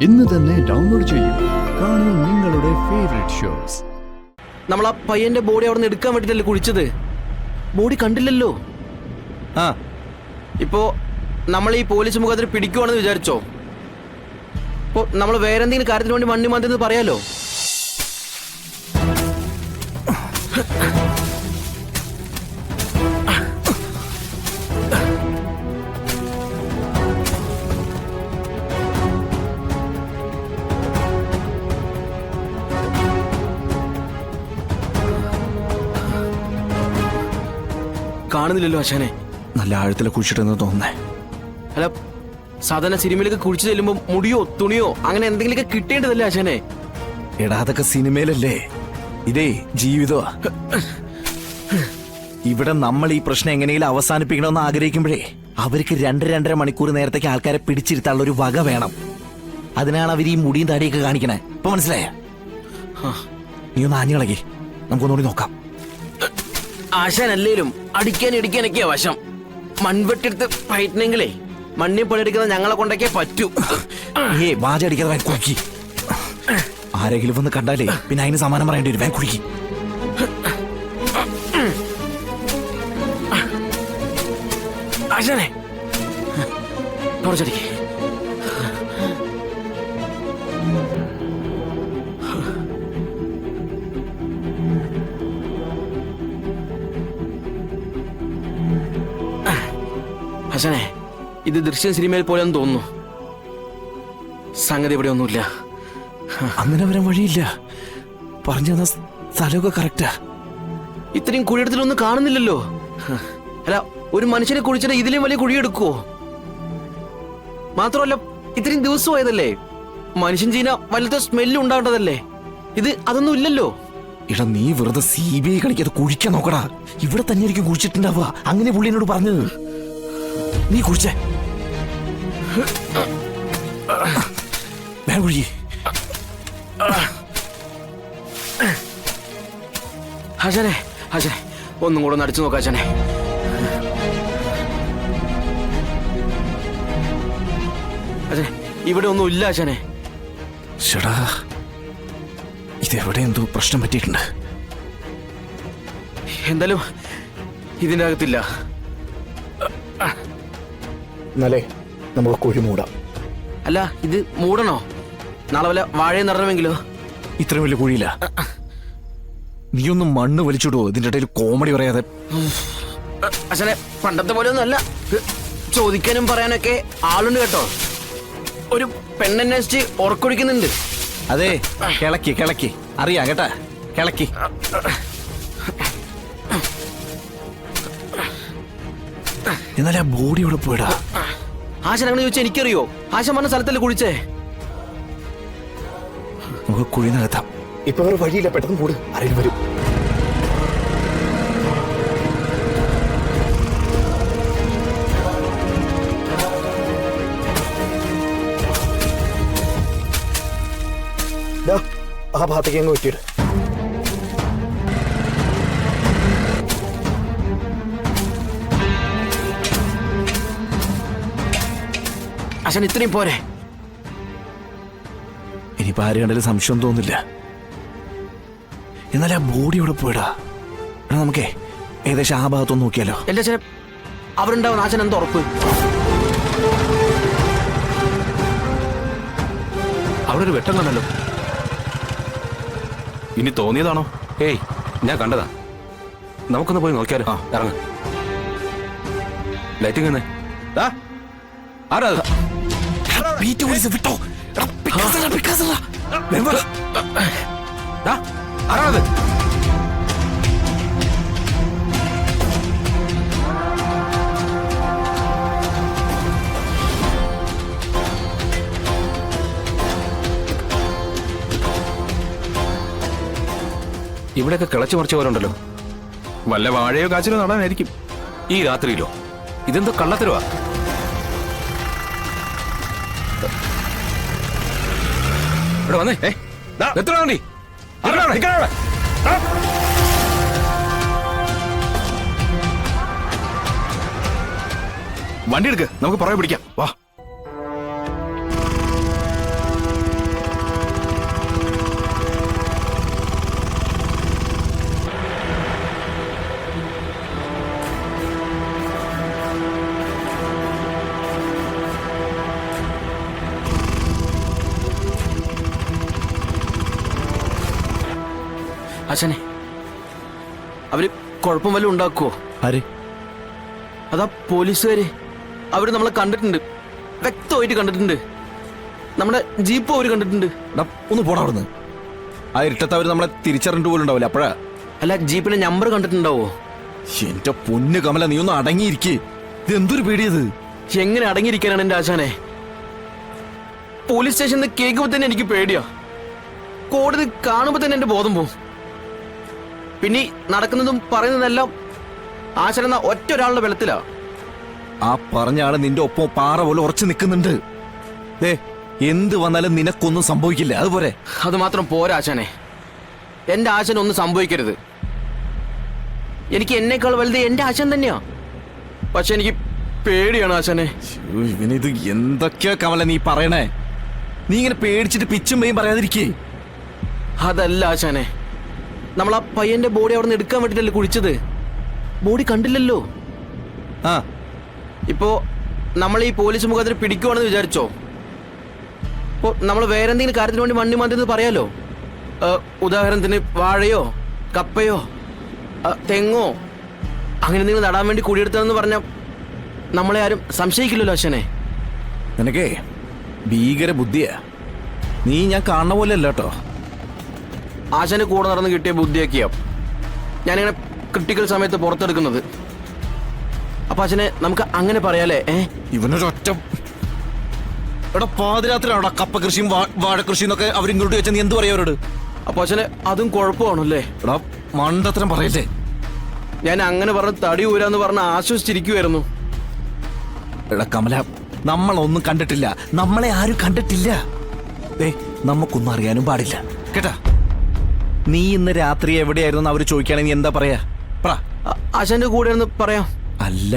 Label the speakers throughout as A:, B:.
A: ഇന്ന് തന്നെ ഡൗൺലോഡ് ചെയ്യൂ. കാണൂ നിങ്ങളുടെ ഫേവറേറ്റ് ഷോസ്.
B: നമ്മൾ ആ പയ്യന്റെ ബോഡി അവിടെ നിന്ന് എടുക്കാൻ വേണ്ടിട്ടല്ലേ കുഴിച്ചത്? ബോഡി കണ്ടില്ലല്ലോ. ഇപ്പോ നമ്മൾ ഈ പോലീസ് മുഖത്തിന് പിടിക്കുവാണെന്ന് വിചാരിച്ചോ? ഇപ്പോ നമ്മൾ വേറെ എന്തെങ്കിലും കാര്യത്തിന് വേണ്ടി മണ്ണി മാന്തെന്ന് പറയാലോ. കാണുന്നില്ലല്ലോ ആശാനെ.
C: നല്ല ആഴത്തിലെ കുഴിച്ചിട്ടെന്ന് തോന്നുന്നേ.
B: അല്ല, സാധാരണ സിനിമയിലൊക്കെ കുഴിച്ചു ചെല്ലുമ്പോ മുടിയോ തുണിയോ അങ്ങനെ എന്തെങ്കിലുമൊക്കെ കിട്ടേണ്ടതല്ലേ ആശാനെ?
C: എടാ, അതൊക്കെ സിനിമയിലല്ലേ, ഇതേ ജീവിതമാ. ഇവിടെ നമ്മൾ ഈ പ്രശ്നം എങ്ങനെയെങ്കിലും അവസാനിപ്പിക്കണമെന്ന് ആഗ്രഹിക്കുമ്പോഴേ അവർക്ക് 2-2.5 മണിക്കൂർ നേരത്തേക്ക് ആൾക്കാരെ പിടിച്ചിരുത്താനുള്ള ഒരു വക വേണം. അതിനാണ് അവർ ഈ മുടിയും താടിയൊക്കെ കാണിക്കണേ. ഇപ്പൊ മനസ്സിലായ? നീ ഒന്ന് ആഞ്ഞിളകി, നമുക്കൊന്നുകൂടി നോക്കാം.
B: ആശാൻ അല്ലേലും അടിക്കാനും ഇടിക്കാനൊക്കെയാ വശം. മൺവെട്ടിയെടുത്ത് പയറ്റണെങ്കിലേ മണ്ണി പണിയെടുക്കുന്ന ഞങ്ങളെ കൊണ്ടൊക്കെ പറ്റൂ.
C: വാചടിക്കാതെ കുറുക്കി. ആരെങ്കിലും വന്ന് കണ്ടാലേ പിന്നെ അതിന് സമാനം പറയേണ്ടി വരും. കുറുക്കി.
B: ആശാനെ കുറച്ചടിക്ക്. ഹസനെ, ഇത് ദൃശ്യം സിനിമയിൽ പോലെന്ന് തോന്നുന്നു. സംഗതി ഇവിടെ ഒന്നുമില്ല.
C: അങ്ങനെ വരാൻ വഴിയില്ല. പറഞ്ഞു തന്ന സ്ഥലമൊക്കെ കറക്റ്റാ.
B: ഇത്രയും കുഴിയെടുത്തിട്ടൊന്നും കാണുന്നില്ലല്ലോ. അല്ല, ഒരു മനുഷ്യനെ കുഴിച്ചിട്ട് ഇതിലും വലിയ കുഴിയെടുക്കുവോ? മാത്രമല്ല, ഇത്രയും ദിവസമായതല്ലേ. മനുഷ്യൻ ചെയ്യുന്ന വലുത്ത സ്മെല്ല് ഉണ്ടാവേണ്ടതല്ലേ. ഇത് അതൊന്നും ഇല്ലല്ലോ.
C: ഇടാ, നീ വെറുതെ CBI കളിക്കാതെ കുഴിക്കാൻ നോക്കടാ. ഇവിടെ തന്നെ ആയിരിക്കും കുഴിച്ചിട്ടുണ്ടാവുക. അങ്ങനെ പുള്ളി എന്നോട് പറഞ്ഞത്. നീ കുഴിച്ചേ കുഴി.
B: ഹസനെ, ഹസനെ ഒന്നും കൂടെ ഒന്ന് അടിച്ചു നോക്കാം ഹസനെ. ഹസനെ, ഇവിടെ ഒന്നും ഇല്ല ഹസനെ.
C: ചേടാ, ഇതെവിടെ എന്തോ പ്രശ്നം പറ്റിയിട്ടുണ്ട്.
B: എന്തായാലും ഇതിൻ്റെ അകത്തില്ല.
C: എന്നാലേ നമുക്ക് കുഴി മൂടാം.
B: അല്ല, ഇത് മൂടണോ? നാളെ വല്ല വാഴയെ നടണമെങ്കിലോ?
C: ഇത്രയും വലിയ കുഴിയില്ല. നീ ഒന്ന് മണ്ണ് വലിച്ചിടുവോ ഇതിന്റെ ഇടയിൽ കോമഡി പറയാതെ?
B: അച്ഛനെ, പണ്ടത്തെ പോലെ ഒന്നും അല്ല. ചോദിക്കാനും പറയാനൊക്കെ ആളുണ്ട് കേട്ടോ. ഒരു പെണ്ണന്വേഷിച്ച് ഉറക്കൊഴിക്കുന്നുണ്ട്.
C: അതെ, കിളക്കി കിളക്കി അറിയാം കേട്ടാ, കിളക്കി. എന്നാലും ആ ബോഡി ഇവിടെ പോയിടാ.
B: ആശൻ അങ്ങനെ ചോദിച്ചാൽ എനിക്കറിയോ? ആശൻ പറഞ്ഞ സ്ഥലത്തല്ലേ കുഴിച്ചേ?
C: നമുക്ക് കുഴി നികത്താം. ഇപ്പൊ വേറെ വഴിയില്ല, പെട്ടെന്ന് കൂട്, ആരെങ്കിലും വരും. ആ ഭാഗത്തേക്ക് അങ്ങ് വെട്ടിയിട്.
B: ആശാൻ ഇത്രയും പോരെ?
C: ഇനിയിപ്പോ ആര് കണ്ടാലും സംശയം തോന്നില്ല. എന്നാലും ആ ബോഡി ഇവിടെ പോയിടാ. നമുക്കേ ഏകദേശം ആ ഭാഗത്തൊന്ന് നോക്കിയാലോ?
B: എല്ലാ അച്ഛനെ അവരുണ്ടാവും. ആശാൻ എന്താ ഉറപ്പ്?
D: അവിടെ ഒരു വെട്ടം കണ്ടല്ലോ. ഇനി തോന്നിയതാണോ? ഏയ്, ഞാൻ കണ്ടതാ. നമുക്കൊന്ന് പോയി നോക്കിയാലോ? ഇറങ്ങ. ലൈറ്റിംഗ് തന്നെ. ആരാ?
C: വിട്ടോ.
D: ആരാണത്? ഇവിടെയൊക്കെ കിളച്ചു മറിച്ച പോലെ ഉണ്ടല്ലോ. വല്ല വാഴയോ കാച്ചിലോ നടാനായിരിക്കും. ഈ രാത്രിയിലോ? ഇതെന്തോ കള്ളത്തരവാ. ഇവിടെ വന്നേ. എത്ര വണ്ടി? വണ്ടി എടുക്ക്, നമുക്ക് പുറകെ പിടിക്കാം. വാ.
B: ആശാനെ അവര് കുഴപ്പം വല്ലതും ഉണ്ടാക്കുവോ?
C: ആര്?
B: അതാ പോലീസുകാര്. അവര് നമ്മളെ കണ്ടിട്ടുണ്ട്, വ്യക്തമായിട്ട് കണ്ടിട്ടുണ്ട്. നമ്മുടെ ജീപ്പ് അവര് കണ്ടിട്ടുണ്ട്.
C: എടാ, ഒന്ന് പോടാ അവിടുന്ന്. ആ ഇരുട്ടത്ത് അവര് നമ്മളെ തിരിച്ചറിഞ്ഞിട്ട് പോലും ഉണ്ടാവില്ല. അപ്പഴാ
B: അല്ല, ജീപ്പിന്റെ നമ്പർ കണ്ടിട്ടുണ്ടാവോ?
C: എന്റെ പൊന്ന് കമല, നീ ഒന്ന് അടങ്ങിയിരിക്കേ. ഇത് എന്തൊരു പേടിയത്?
B: എങ്ങനെ അടങ്ങിയിരിക്കാനാണ് എന്റെ ആശാനെ? പോലീസ് സ്റ്റേഷനിൽ കേൾക്കുമ്പോ തന്നെ എനിക്ക് പേടിയാ. കോടതി കാണുമ്പോ തന്നെ എന്റെ ബോധം പോവും. പിന്നെ ഈ നടക്കുന്നതും പറയുന്നതെല്ലാം ആശാനെന്ന ഒറ്റ ഒരാളുടെ ബലത്തിലാ.
C: ആ പറഞ്ഞ ആള് നിന്റെ ഒപ്പം പാറ പോലെ ഉറച്ചു നിൽക്കുന്നുണ്ട്. ദേ, എന്ത് വന്നാലും നിനക്കൊന്നും സംഭവിക്കില്ല. അതുപോലെ
B: അത് മാത്രം പോരാ ആശാനെ. എന്റെ ആശാൻ ഒന്നും സംഭവിക്കരുത്. എനിക്ക് എന്നേക്കാൾ വലുത് എന്റെ ആശാൻ തന്നെയാ. പക്ഷെ എനിക്ക് പേടിയാണ് ആശാനെ.
C: ഇവനിത് എന്തൊക്കെയാ കമല നീ പറയണേ? നീ ഇങ്ങനെ പേടിച്ചിട്ട് പിച്ചും പേയും പറയാതിരിക്കേ.
B: അതല്ല ആശാനെ, നമ്മൾ ആ പയ്യന്റെ ബോഡി അവിടെ നിന്ന് എടുക്കാൻ വേണ്ടിട്ടല്ലേ കുഴിച്ചത്. ബോഡി കണ്ടില്ലല്ലോ.
C: ആ,
B: ഇപ്പോ നമ്മൾ ഈ പോലീസ് മുഖാന്തരം പിടിക്കുവാണെന്ന് വിചാരിച്ചോ, ഇപ്പോ നമ്മൾ വേറെ എന്തെങ്കിലും കാര്യത്തിന് വേണ്ടി മണ്ണി മാന്തിന്ന് പറയാലോ. ഉദാഹരണത്തിന് വാഴയോ കപ്പയോ തെങ്ങോ അങ്ങനെ എന്തെങ്കിലും നടാൻ വേണ്ടി കുടിയെടുത്തതെന്ന് പറഞ്ഞാൽ നമ്മളെ ആരും സംശയിക്കില്ലല്ലോ ആശാനെ.
C: നിനക്കേ ഭീകര ബുദ്ധിയാ. നീ ഞാൻ കാണുന്ന പോലെ അല്ല കേട്ടോ.
B: ആശാന് കൂടെ നടന്ന് കിട്ടിയ ബുദ്ധിയൊക്കെയാ ഞാനിങ്ങനെ ക്രിട്ടിക്കൽ സമയത്ത് പുറത്തെടുക്കുന്നത്. അപ്പൊ ആശാനെ നമുക്ക് അങ്ങനെ പറയാലേ?
C: ഇവനൊരൊറ്റ എടാ, പാതിരാത്രിയാണോടാ കപ്പ കൃഷിയും വാഴ കൃഷിയും എന്നൊക്കെ അവരിങ്ങോട്ട് വെച്ചാൽ നീ എന്ത് പറയാ അവരോട്?
B: അപ്പൊ ആശാനെ അതും കുഴപ്പമാണല്ലേ?
C: എടാ, മണ്ടത്തരം പറയല്ലേ.
B: ഞാൻ അങ്ങനെ പറഞ്ഞ് തടി ഊരാന്ന് പറഞ്ഞ് ആശ്വസിച്ചിരിക്കുവായിരുന്നു.
C: എടാ കമല, നമ്മളൊന്നും കണ്ടിട്ടില്ല. നമ്മളെ ആരും കണ്ടിട്ടില്ല. ദേ, നമുക്കൊന്നും അറിയാനും പാടില്ല കേട്ടാ. നീ ഇന്ന് രാത്രി എവിടെയായിരുന്നു അവര് ചോദിക്കുകയാണെങ്കിൽ എന്താ പറയാ? പറ.
B: ആശാന്റെ കൂടെ ഒന്ന് പറയാം.
C: അല്ല,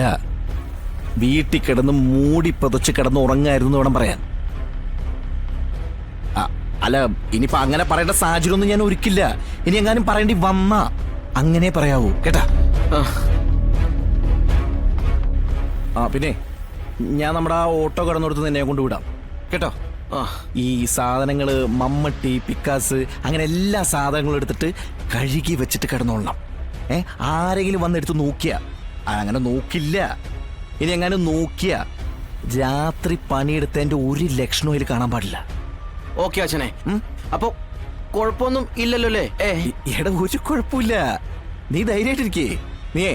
C: വീട്ടിൽ കിടന്ന് മൂടി പതച്ച് കിടന്ന് ഉറങ്ങായിരുന്നു വേണം പറയാൻ. അല്ല, ഇനിയിപ്പോ അങ്ങനെ പറയേണ്ട സാഹചര്യം ഒന്നും ഞാൻ ഒരുക്കില്ല. ഇനി എങ്ങാനും പറയേണ്ടി വന്നാ അങ്ങനെ പറയാവൂ കേട്ടാ. ആ പിന്നെ ഞാൻ നമ്മുടെ ആ ഓട്ടോ കടന്നെടുത്ത് നിന്നെ കൊണ്ടുവിടാം കേട്ടോ. ഈ സാധനങ്ങള് മമ്മട്ടി പിക്കാസ് അങ്ങനെ എല്ലാ സാധനങ്ങളും എടുത്തിട്ട് കഴുകി വെച്ചിട്ട് കിടന്നോളണം. ആരെങ്കിലും വന്നെടുത്ത് നോക്കിയ അങ്ങനെ നോക്കില്ല. ഇനി എങ്ങാനും നോക്കിയ രാത്രി പണിയെടുത്തതിന്റെ ഒരു ലക്ഷണവും അതിൽ കാണാൻ പാടില്ല.
B: ഓക്കെ അച്ഛനെ. അപ്പൊ കുഴപ്പമൊന്നും ഇല്ലല്ലോ അല്ലേ?
C: എടാ, ഒരു കുഴപ്പമില്ല. നീ ധൈര്യമായിട്ടിരിക്കേ. നീയേ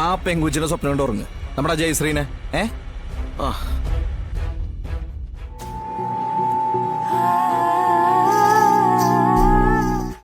C: ആ പെങ്കുച്ചിന്റെ സ്വപ്നം കൊണ്ട് ഉറങ്ങ്, നമ്മുടെ ജയശ്രീനെ.
B: ആ